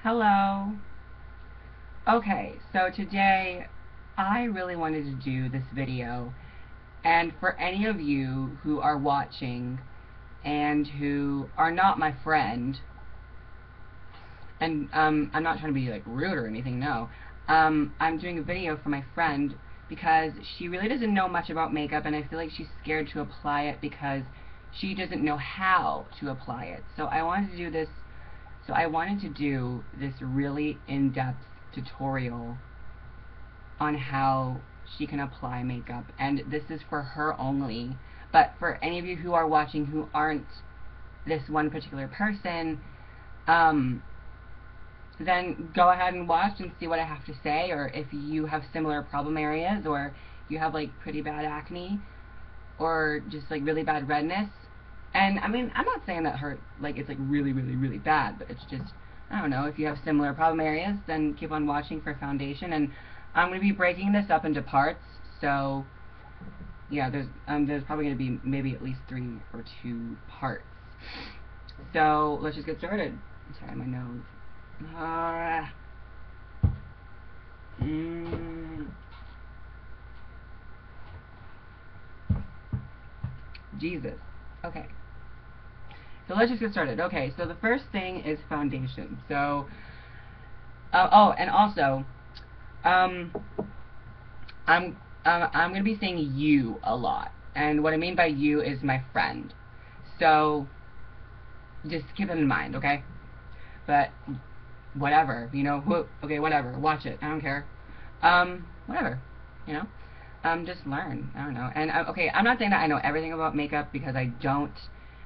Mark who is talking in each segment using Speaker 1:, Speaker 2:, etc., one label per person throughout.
Speaker 1: Hello. Okay, so today I really wanted to do this video, and for any of you who are watching and who are not my friend, and I'm not trying to be like rude or anything, no. I'm doing a video for my friend because she really doesn't know much about makeup, and I feel like she's scared to apply it because she doesn't know how to apply it. So I wanted to do this really in-depth tutorial on how she can apply makeup, and this is for her only. But for any of you who are watching who aren't this one particular person, um, then go ahead and watch and see what I have to say, or if you have similar problem areas, or you have like pretty bad acne, or just like really bad redness. And I mean, I'm not saying that her like it's like really, really, really bad, but it's just, I don't know, if you have similar problem areas, then keep on watching for foundation. And I'm going to be breaking this up into parts, so yeah, there's probably going to be maybe at least 3 or 2 parts. So let's just get started. Sorry, my nose. Jesus. Okay. So let's just get started. Okay, so the first thing is foundation. So, oh, and also, um, I'm gonna be saying you a lot, and what I mean by you is my friend. So, just keep that in mind, okay? But whatever, you know. Okay, whatever. Watch it. I don't care. Whatever, you know. Just learn. I don't know. And okay, I'm not saying that I know everything about makeup because I don't,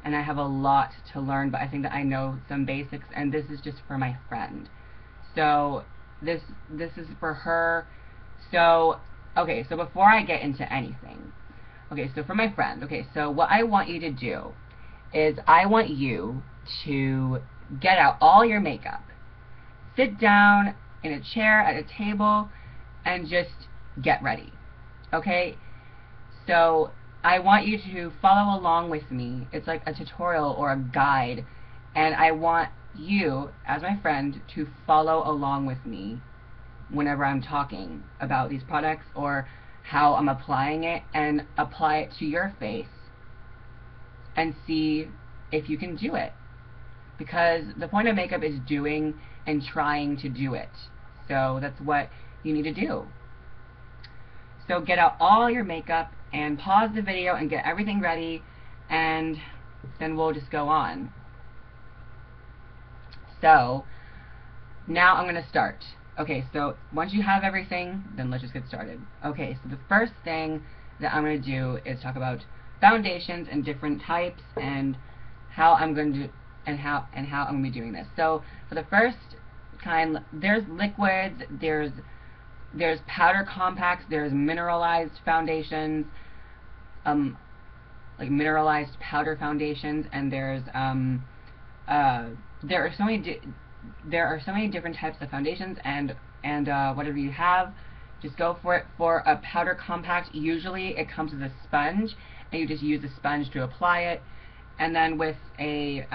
Speaker 1: and I have a lot to learn. But I think that I know some basics, and this is just for my friend. So this is for her. So okay, so before I get into anything, okay, so for my friend, okay, so what I want you to do is I want you to get out all your makeup, sit down in a chair at a table, and just get ready. Okay? So I want you to follow along with me. It's like a tutorial or a guide, and I want you, as my friend, to follow along with me whenever I'm talking about these products or how I'm applying it, and apply it to your face and see if you can do it. Because the point of makeup is doing and trying to do it. So that's what you need to do. So get out all your makeup and pause the video and get everything ready, and then we'll just go on. So now I'm going to start. Okay, so once you have everything, then let's just get started. Okay, so the first thing that I'm going to do is talk about foundations and different types, and how I'm going to how I'm going to be doing this. So for the first kind, there's liquids, there's powder compacts, there's mineralized foundations, like mineralized powder foundations, and there are so many different types of foundations, and whatever you have, just go for it. For a powder compact, usually it comes with a sponge, and you just use a sponge to apply it. And then with a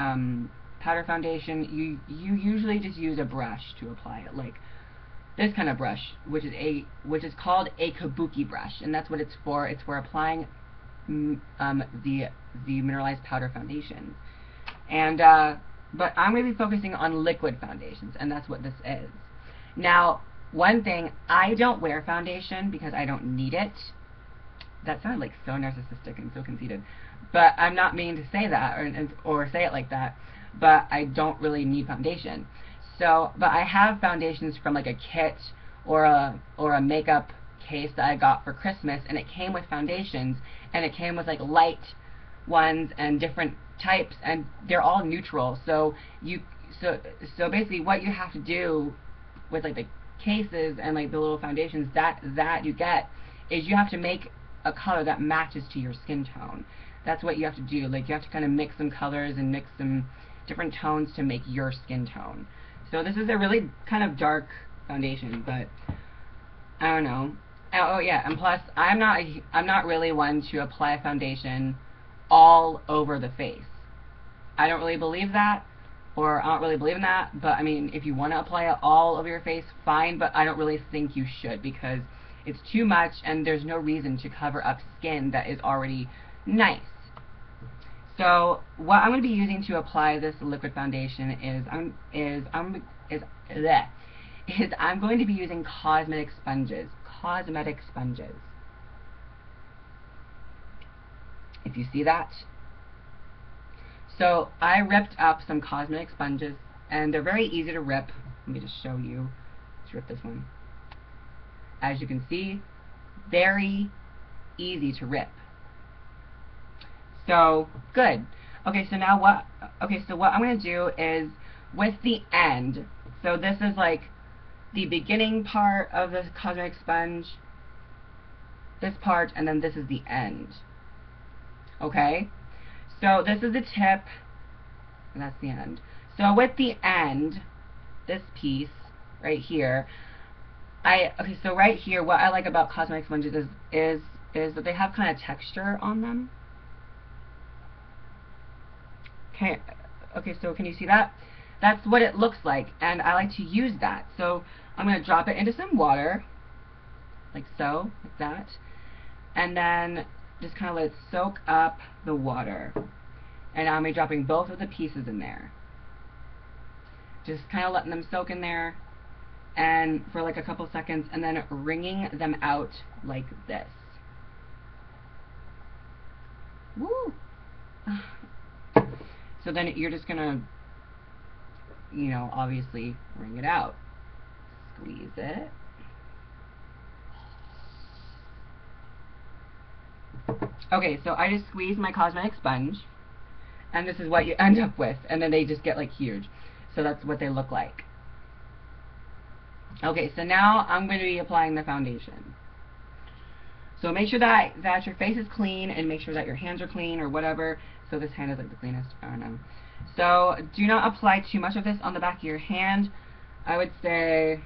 Speaker 1: powder foundation, you usually just use a brush to apply it, like this kind of brush, which is called a kabuki brush, and that's what it's for. It's for applying the mineralized powder foundation. And but I'm going to be focusing on liquid foundations, and that's what this is. Now, one thing, I don't wear foundation because I don't need it. That sounded like so narcissistic and so conceited, but I'm not meaning to say that or say it like that. But I don't really need foundation. So, but I have foundations from like a kit or a makeup case that I got for Christmas, and it came with foundations, and it came with like light ones and different types, and they're all neutral. So so basically what you have to do with like the cases and like the little foundations that you get is you have to make a color that matches to your skin tone. That's what you have to do. Like you have to kind of mix some colors and mix some different tones to make your skin tone. So this is a really kind of dark foundation, but I don't know. Oh yeah, and plus I'm not really one to apply foundation all over the face. I don't really believe that. or I don't really believe in that, but I mean, if you want to apply it all over your face, fine, but I don't really think you should, because it's too much and there's no reason to cover up skin that is already nice. So what I'm going to be using to apply this liquid foundation is I'm going to be using cosmetic sponges. Cosmetic sponges. If you see that. So I ripped up some cosmetic sponges, and they're very easy to rip. Let me just show you. Let's rip this one. As you can see, very easy to rip. So good. Okay, so now what I'm going to do is with the end. So this is like the beginning part of the cosmetic sponge, this part, and then this is the end. Okay? So this is the tip, and that's the end. So with the end, this piece right here, so right here, what I like about cosmetic sponges is that they have kind of texture on them. Okay, so can you see that? That's what it looks like, and I like to use that. So I'm going to drop it into some water, like so, like that, and then just kind of let it soak up the water. And I'm dropping both of the pieces in there. Just kind of letting them soak in there, and for like a couple seconds, and then wringing them out like this. Woo! So then you're just gonna, you know, obviously wring it out. Squeeze it. Okay, so I just squeezed my cosmetic sponge, and this is what you end up with, and then they just get like huge. So that's what they look like. Okay, so now I'm going to be applying the foundation. So make sure that your face is clean, and make sure that your hands are clean, or whatever. So this hand is like the cleanest, I don't know. So do not apply too much of this on the back of your hand. I would say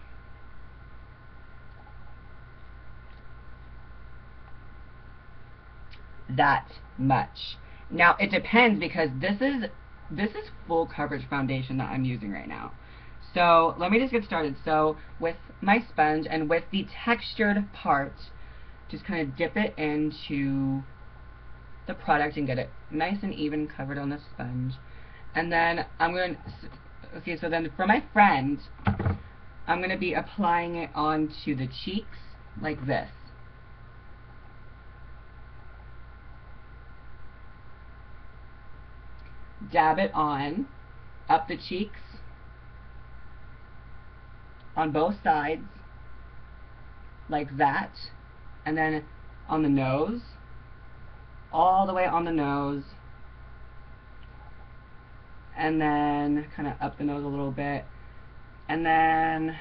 Speaker 1: that much. Now it depends, because this is full coverage foundation that I'm using right now. So let me just get started. So with my sponge and with the textured part, just kind of dip it into the product and get it nice and even covered on the sponge. And then I'm going to, okay, so then for my friend, I'm going to be applying it onto the cheeks like this. Dab it on, up the cheeks, on both sides, like that, and then on the nose, all the way on the nose, and then kind of up the nose a little bit, and then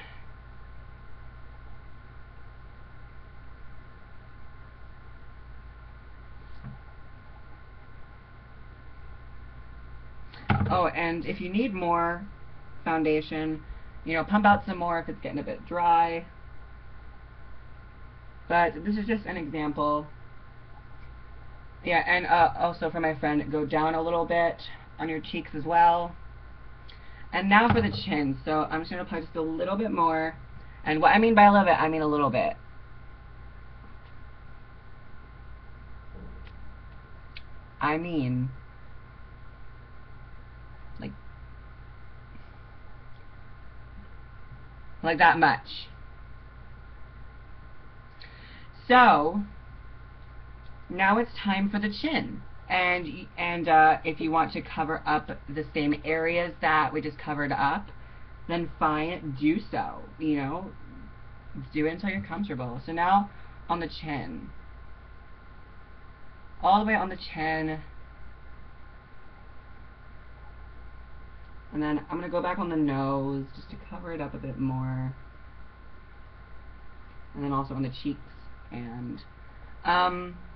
Speaker 1: oh, and if you need more foundation, you know, pump out some more if it's getting a bit dry. But this is just an example. Yeah, and also for my friend, go down a little bit on your cheeks as well. And now for the chin. So I'm just going to apply just a little bit more. And what I mean by a little bit, I mean a little bit. I mean like that much. So now it's time for the chin, and if you want to cover up the same areas that we just covered up, then fine, do so. You know, do it until you're comfortable. So now on the chin, all the way on the chin, and then I'm going to go back on the nose just to cover it up a bit more, and then also on the cheeks. And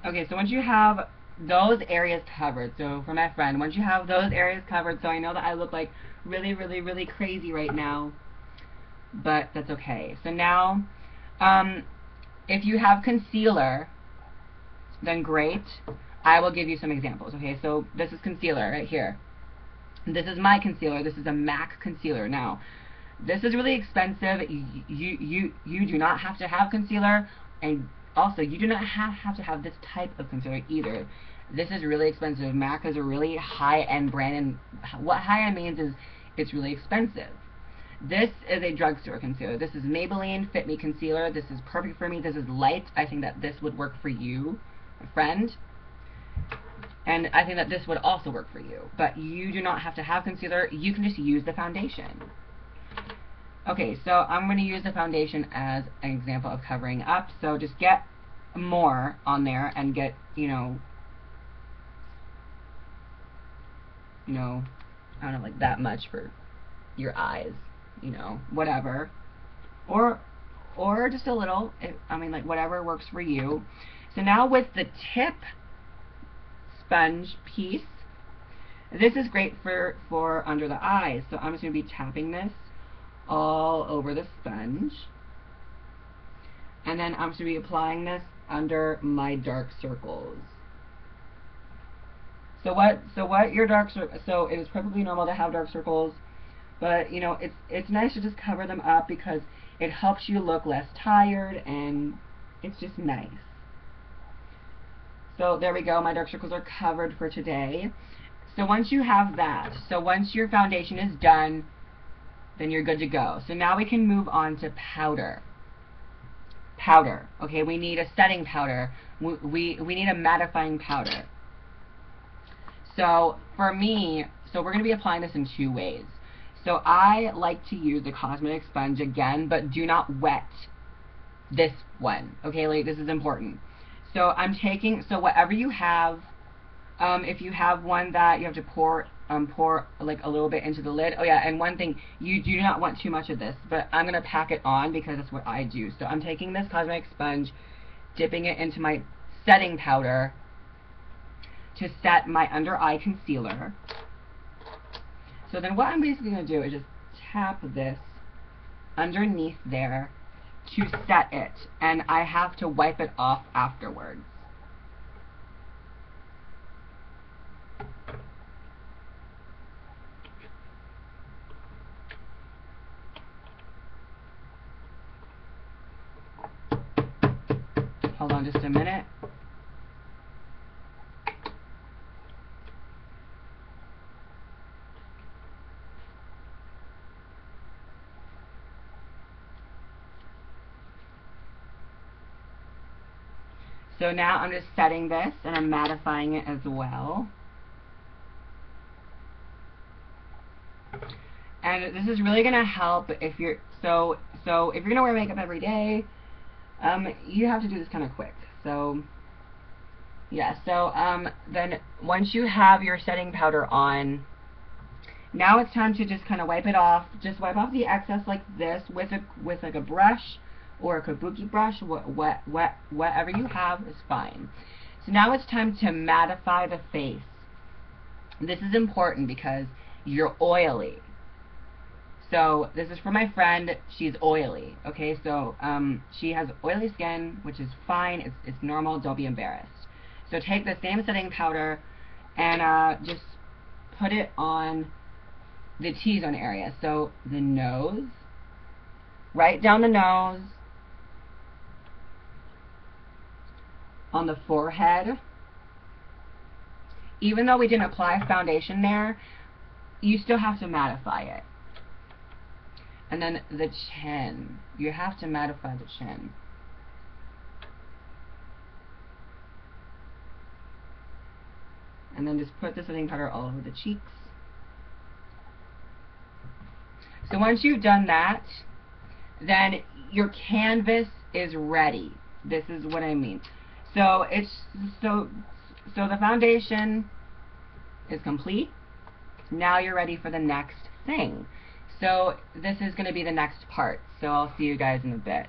Speaker 1: okay, so once you have those areas covered, so for my friend, once you have those areas covered, so I know that I look like really, really, really crazy right now, but that's okay. So now, if you have concealer, then great. I will give you some examples. Okay, so this is concealer right here. This is my concealer. This is a MAC concealer. Now, this is really expensive. You do not have to have concealer, and also you do not have to have this type of concealer either. This is really expensive. MAC is a really high-end brand, and what high-end means is it's really expensive. This is a drugstore concealer. This is Maybelline Fit Me Concealer. This is perfect for me. This is light. I think that this would work for you, my friend. And I think that this would also work for you. But you do not have to have concealer. You can just use the foundation. Okay, so I'm going to use the foundation as an example of covering up. So just get more on there and get, I don't know, like that much for your eyes, whatever. Or just a little, like whatever works for you. So now with the tip sponge piece, this is great for under the eyes. So I'm just going to be tapping this all over the sponge. And then I'm just going to be applying this under my dark circles. So what your dark circles, so it is perfectly normal to have dark circles, but it's nice to just cover them up because it helps you look less tired, and it's just nice. So there we go, my dark circles are covered for today. So once you have that, so once your foundation is done, then you're good to go. So now we can move on to powder. Powder, okay, we need a setting powder. We need a mattifying powder. So for me, so we're going to be applying this in two ways. So I like to use the cosmetic sponge again, but do not wet this one, okay, like this is important. So I'm taking, so whatever you have, if you have one that you have to pour like a little bit into the lid. Oh yeah, and one thing, you do not want too much of this, but I'm going to pack it on because that's what I do. So I'm taking this cosmetic sponge, dipping it into my setting powder to set my under eye concealer. So then what I'm basically going to do is just tap this underneath there to set it, and I have to wipe it off afterwards. Hold on just a minute. So now I'm just setting this and I'm mattifying it as well. And this is really going to help if you're, so if you're going to wear makeup every day, you have to do this kind of quick. So, yeah, so then once you have your setting powder on, now it's time to just kind of wipe it off. Just wipe off the excess like this with like a brush or a kabuki brush, whatever you have is fine. So now it's time to mattify the face. This is important because you're oily. So this is for my friend, she's oily, okay, so she has oily skin, which is fine, it's normal, don't be embarrassed. So take the same setting powder and just put it on the T-zone area, so the nose, right down the nose, on the forehead. Even though we didn't apply foundation there, you still have to mattify it. And then the chin. You have to mattify the chin. And then just put the setting powder all over the cheeks. So once you've done that, then your canvas is ready. This is what I mean. So it's so the foundation is complete. Now you're ready for the next thing. So this is going to be the next part. So I'll see you guys in a bit.